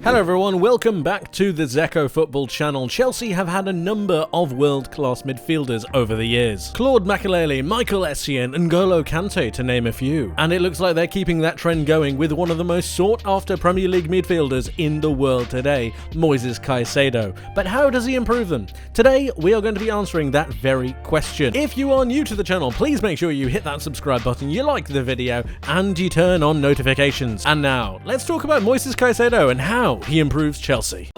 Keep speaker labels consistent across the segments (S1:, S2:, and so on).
S1: Hello everyone, welcome back to the Zekko football channel. Chelsea have had a number of world-class midfielders over the years. Claude Makelele, Michael Essien, and N'Golo Kante to name a few. And it looks like they're keeping that trend going with one of the most sought-after Premier League midfielders in the world today, Moises Caicedo. But how does he improve them? Today, we are going to be answering that very question. If you are new to the channel, please make sure you hit that subscribe button, you like the video, and you turn on notifications. And now, let's talk about Moises Caicedo and how he improves Chelsea.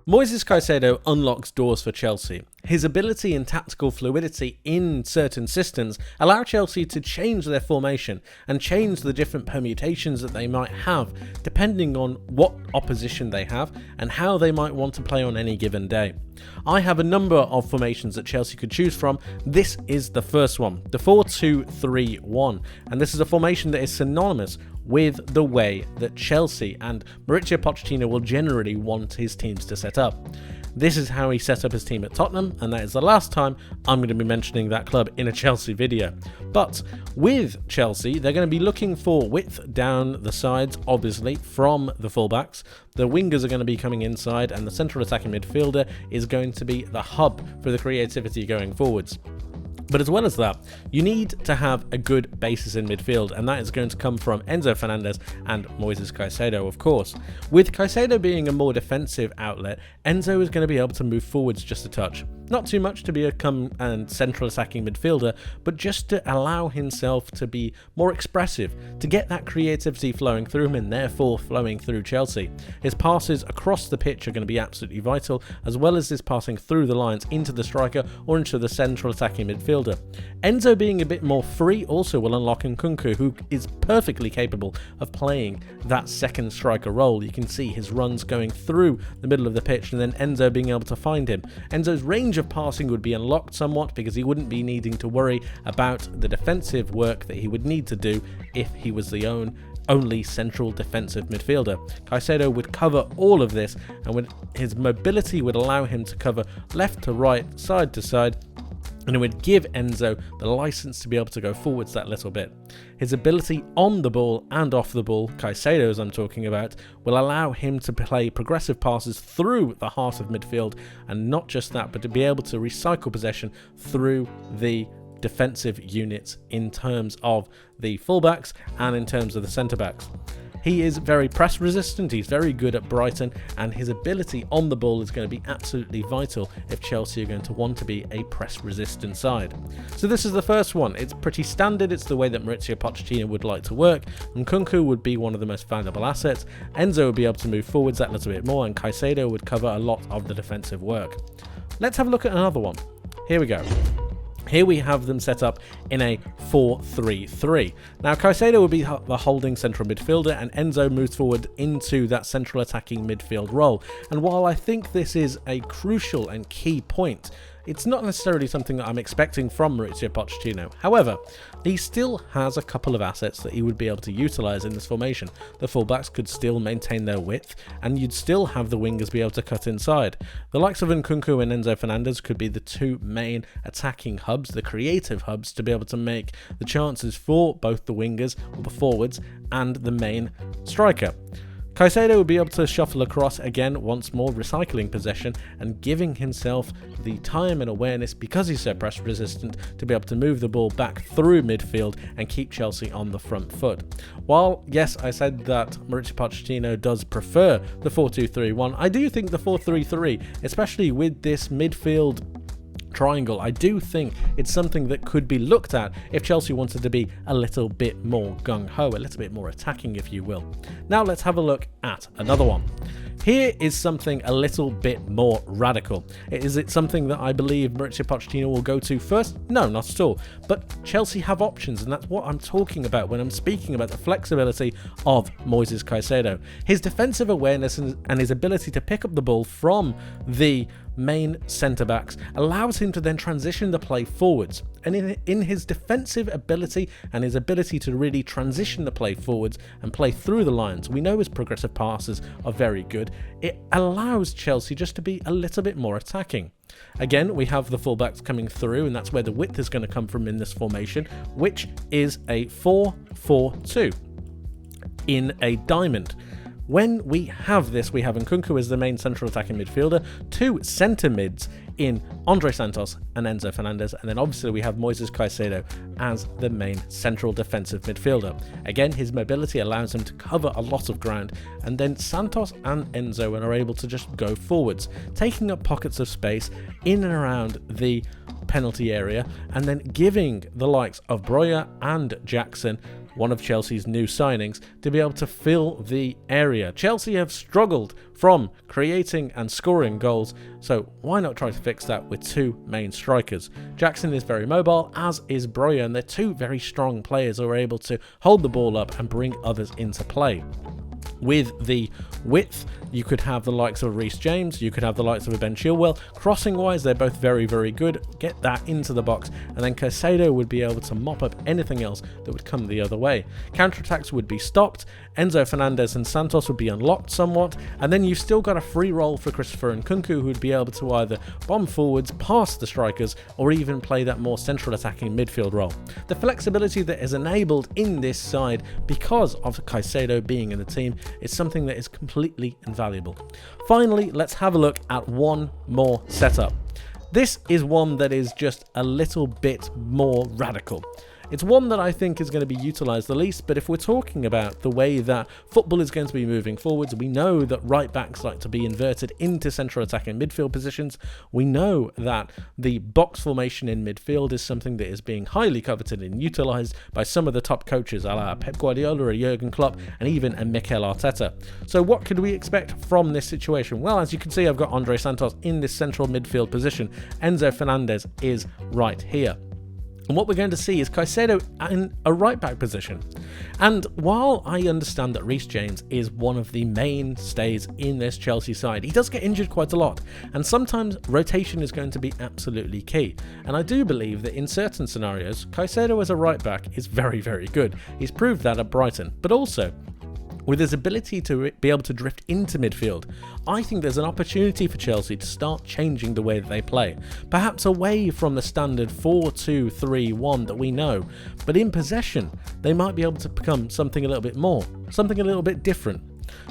S1: Moises Caicedo unlocks doors for Chelsea. His ability and tactical fluidity in certain systems allow Chelsea to change their formation and change the different permutations that they might have depending on what opposition they have and how they might want to play on any given day. I have a number of formations that Chelsea could choose from. This is the first one, the 4-2-3-1, and this is a formation that is synonymous with the way that Chelsea and Mauricio Pochettino will generally want his teams to set up. This is how he set up his team at Tottenham, and that is the last time I'm going to be mentioning that club in a Chelsea video. But with Chelsea, they're going to be looking for width down the sides, obviously, from the fullbacks. The wingers are going to be coming inside, and the central attacking midfielder is going to be the hub for the creativity going forwards. But as well as that, you need to have a good basis in midfield, and that is going to come from Enzo Fernandez and Moises Caicedo, of course. With Caicedo being a more defensive outlet, Enzo is going to be able to move forwards just a touch. Not too much to become a central attacking midfielder, but just to allow himself to be more expressive, to get that creativity flowing through him and therefore flowing through Chelsea. His passes across the pitch are going to be absolutely vital, as well as his passing through the lines into the striker or into the central attacking midfielder. Enzo being a bit more free also will unlock Nkunku, who is perfectly capable of playing that second striker role. You can see his runs going through the middle of the pitch and then Enzo being able to find him. Enzo's range of passing would be unlocked somewhat because he wouldn't be needing to worry about the defensive work that he would need to do if he was the only central defensive midfielder. Caicedo would cover all of this, and his mobility would allow him to cover left to right, side to side, and it would give Enzo the license to be able to go forwards that little bit. His ability on the ball and off the ball, Caicedo's I'm talking about, will allow him to play progressive passes through the heart of midfield, and not just that, but to be able to recycle possession through the defensive units in terms of the fullbacks and in terms of the centre-backs. He is very press resistant, he's very good at Brighton, and his ability on the ball is going to be absolutely vital if Chelsea are going to want to be a press resistant side. So this is the first one. It's pretty standard, it's the way that Mauricio Pochettino would like to work. Nkunku would be one of the most valuable assets, Enzo would be able to move forwards that little bit more, and Caicedo would cover a lot of the defensive work. Let's have a look at another one. Here we go. Here we have them set up in a 4-3-3. Now Caicedo will be the holding central midfielder, and Enzo moves forward into that central attacking midfield role. And while I think this is a crucial and key point, it's not necessarily something that I'm expecting from Mauricio Pochettino. However, he still has a couple of assets that he would be able to utilise in this formation. The fullbacks could still maintain their width, and you'd still have the wingers be able to cut inside. The likes of Nkunku and Enzo Fernandez could be the two main attacking hubs, the creative hubs, to be able to make the chances for both the wingers, or the forwards, and the main striker. Caicedo would be able to shuffle across again once more, recycling possession and giving himself the time and awareness, because he's so press resistant, to be able to move the ball back through midfield and keep Chelsea on the front foot. While, yes, I said that Mauricio Pochettino does prefer the 4-2-3-1, I do think the 4-3-3, especially with this midfield triangle, I do think it's something that could be looked at if Chelsea wanted to be a little bit more gung-ho, a little bit more attacking, if you will. Now let's have a look at another one. Here is something a little bit more radical. Is it something that I believe Mauricio Pochettino will go to first? No, not at all. But Chelsea have options, and that's what I'm talking about when I'm speaking about the flexibility of Moises Caicedo. His defensive awareness and his ability to pick up the ball from the main centre-backs allows him to then transition the play forwards. And in his defensive ability and his ability to really transition the play forwards and play through the lines, we know his progressive passes are very good. It allows Chelsea just to be a little bit more attacking. Again, we have the fullbacks coming through, and that's where the width is going to come from in this formation, which is a 4-4-2 in a diamond. When we have this, we have Nkunku as the main central attacking midfielder, two centre mids in Andre Santos and Enzo Fernandez, and then obviously we have Moises Caicedo as the main central defensive midfielder. Again, his mobility allows him to cover a lot of ground, and then Santos and Enzo are able to just go forwards, taking up pockets of space in and around the penalty area, and then giving the likes of Broja and Jackson, one of Chelsea's new signings, to be able to fill the area. Chelsea have struggled from creating and scoring goals, so why not try to fix that with two main strikers? Jackson is very mobile, as is Broja, and they're two very strong players who are able to hold the ball up and bring others into play. With the width, you could have the likes of Reece James, you could have the likes of a Ben Chilwell. Crossing wise, they're both very, very good. Get that into the box, and then Caicedo would be able to mop up anything else that would come the other way. Counterattacks would be stopped, Enzo Fernandez and Santos would be unlocked somewhat, and then you've still got a free role for Christopher Nkunku, who would be able to either bomb forwards past the strikers or even play that more central attacking midfield role. The flexibility that is enabled in this side because of Caicedo being in the team is something that is completely invaluable. Finally, let's have a look at one more setup. This is one that is just a little bit more radical. It's one that I think is going to be utilised the least, but if we're talking about the way that football is going to be moving forwards, we know that right backs like to be inverted into central attacking midfield positions. We know that the box formation in midfield is something that is being highly coveted and utilised by some of the top coaches, a la Pep Guardiola, a Jurgen Klopp, and even a Mikel Arteta. So what could we expect from this situation? Well, as you can see, I've got Andre Santos in this central midfield position. Enzo Fernandez is right here. And what we're going to see is Caicedo in a right-back position. And while I understand that Reece James is one of the mainstays in this Chelsea side, he does get injured quite a lot, and sometimes rotation is going to be absolutely key. And I do believe that in certain scenarios, Caicedo as a right-back is very, very good. He's proved that at Brighton, but also with his ability to be able to drift into midfield, I think there's an opportunity for Chelsea to start changing the way that they play. Perhaps away from the standard 4-2-3-1 that we know, but in possession, they might be able to become something a little bit more, something a little bit different.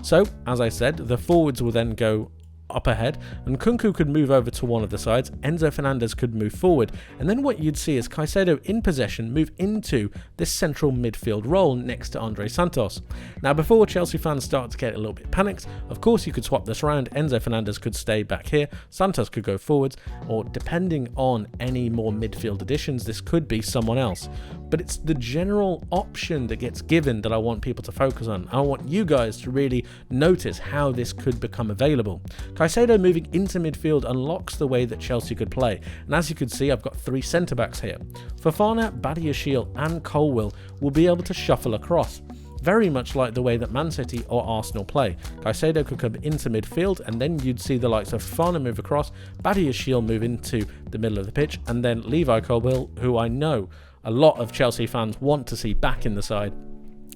S1: So, as I said, the forwards will then go up ahead, and Nkunku could move over to one of the sides, Enzo Fernandez could move forward, and then what you'd see is Caicedo in possession move into this central midfield role next to Andre Santos. Now, before Chelsea fans start to get a little bit panicked, of course you could swap this around. Enzo Fernandez could stay back here, Santos could go forwards, or depending on any more midfield additions, this could be someone else. But it's the general option that gets given that I want people to focus on. I want you guys to really notice how this could become available. Caicedo moving into midfield unlocks the way that Chelsea could play, and as you can see, I've got three centre-backs here. Fofana, Badiashile and Colwill will be able to shuffle across, very much like the way that Man City or Arsenal play. Caicedo could come into midfield, and then you'd see the likes of Fofana move across, Badiashile move into the middle of the pitch, and then Levi Colwill, who I know a lot of Chelsea fans want to see back in the side.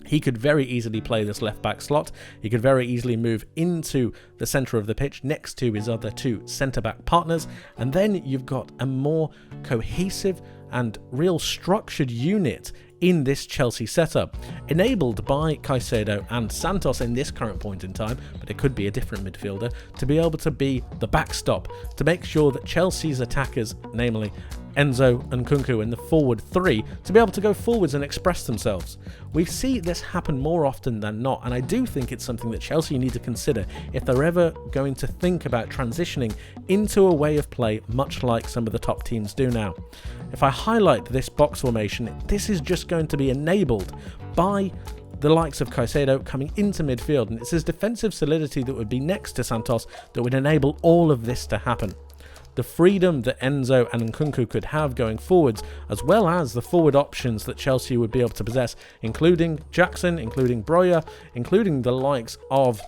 S1: He could very easily play this left-back slot. He could very easily move into the centre of the pitch next to his other two centre-back partners. And then you've got a more cohesive and real structured unit in this Chelsea setup, enabled by Caicedo and Santos in this current point in time, but it could be a different midfielder, to be able to be the backstop, to make sure that Chelsea's attackers, namely Enzo and Nkunku and the forward three, to be able to go forwards and express themselves. We see this happen more often than not, and I do think it's something that Chelsea need to consider if they're ever going to think about transitioning into a way of play much like some of the top teams do now. If I highlight this box formation, this is just going to be enabled by the likes of Caicedo coming into midfield, and it's his defensive solidity that would be next to Santos that would enable all of this to happen. The freedom that Enzo and Nkunku could have going forwards, as well as the forward options that Chelsea would be able to possess, including Jackson, including Broja, including the likes of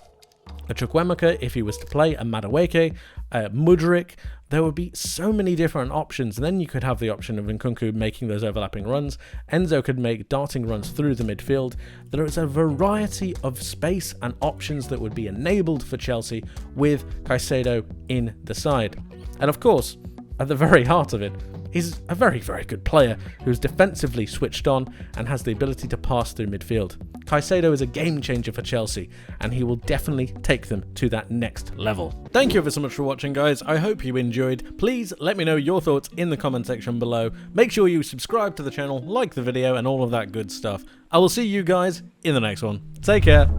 S1: a Chukwuemeka if he was to play, a Madueke, Mudryk. There would be so many different options. And then you could have the option of Nkunku making those overlapping runs. Enzo could make darting runs through the midfield. There is a variety of space and options that would be enabled for Chelsea with Caicedo in the side. And of course, at the very heart of it, he's a very, very good player who's defensively switched on and has the ability to pass through midfield. Caicedo is a game changer for Chelsea, and he will definitely take them to that next level. Thank you ever so much for watching, guys. I hope you enjoyed. Please let me know your thoughts in the comment section below. Make sure you subscribe to the channel, like the video, and all of that good stuff. I will see you guys in the next one. Take care.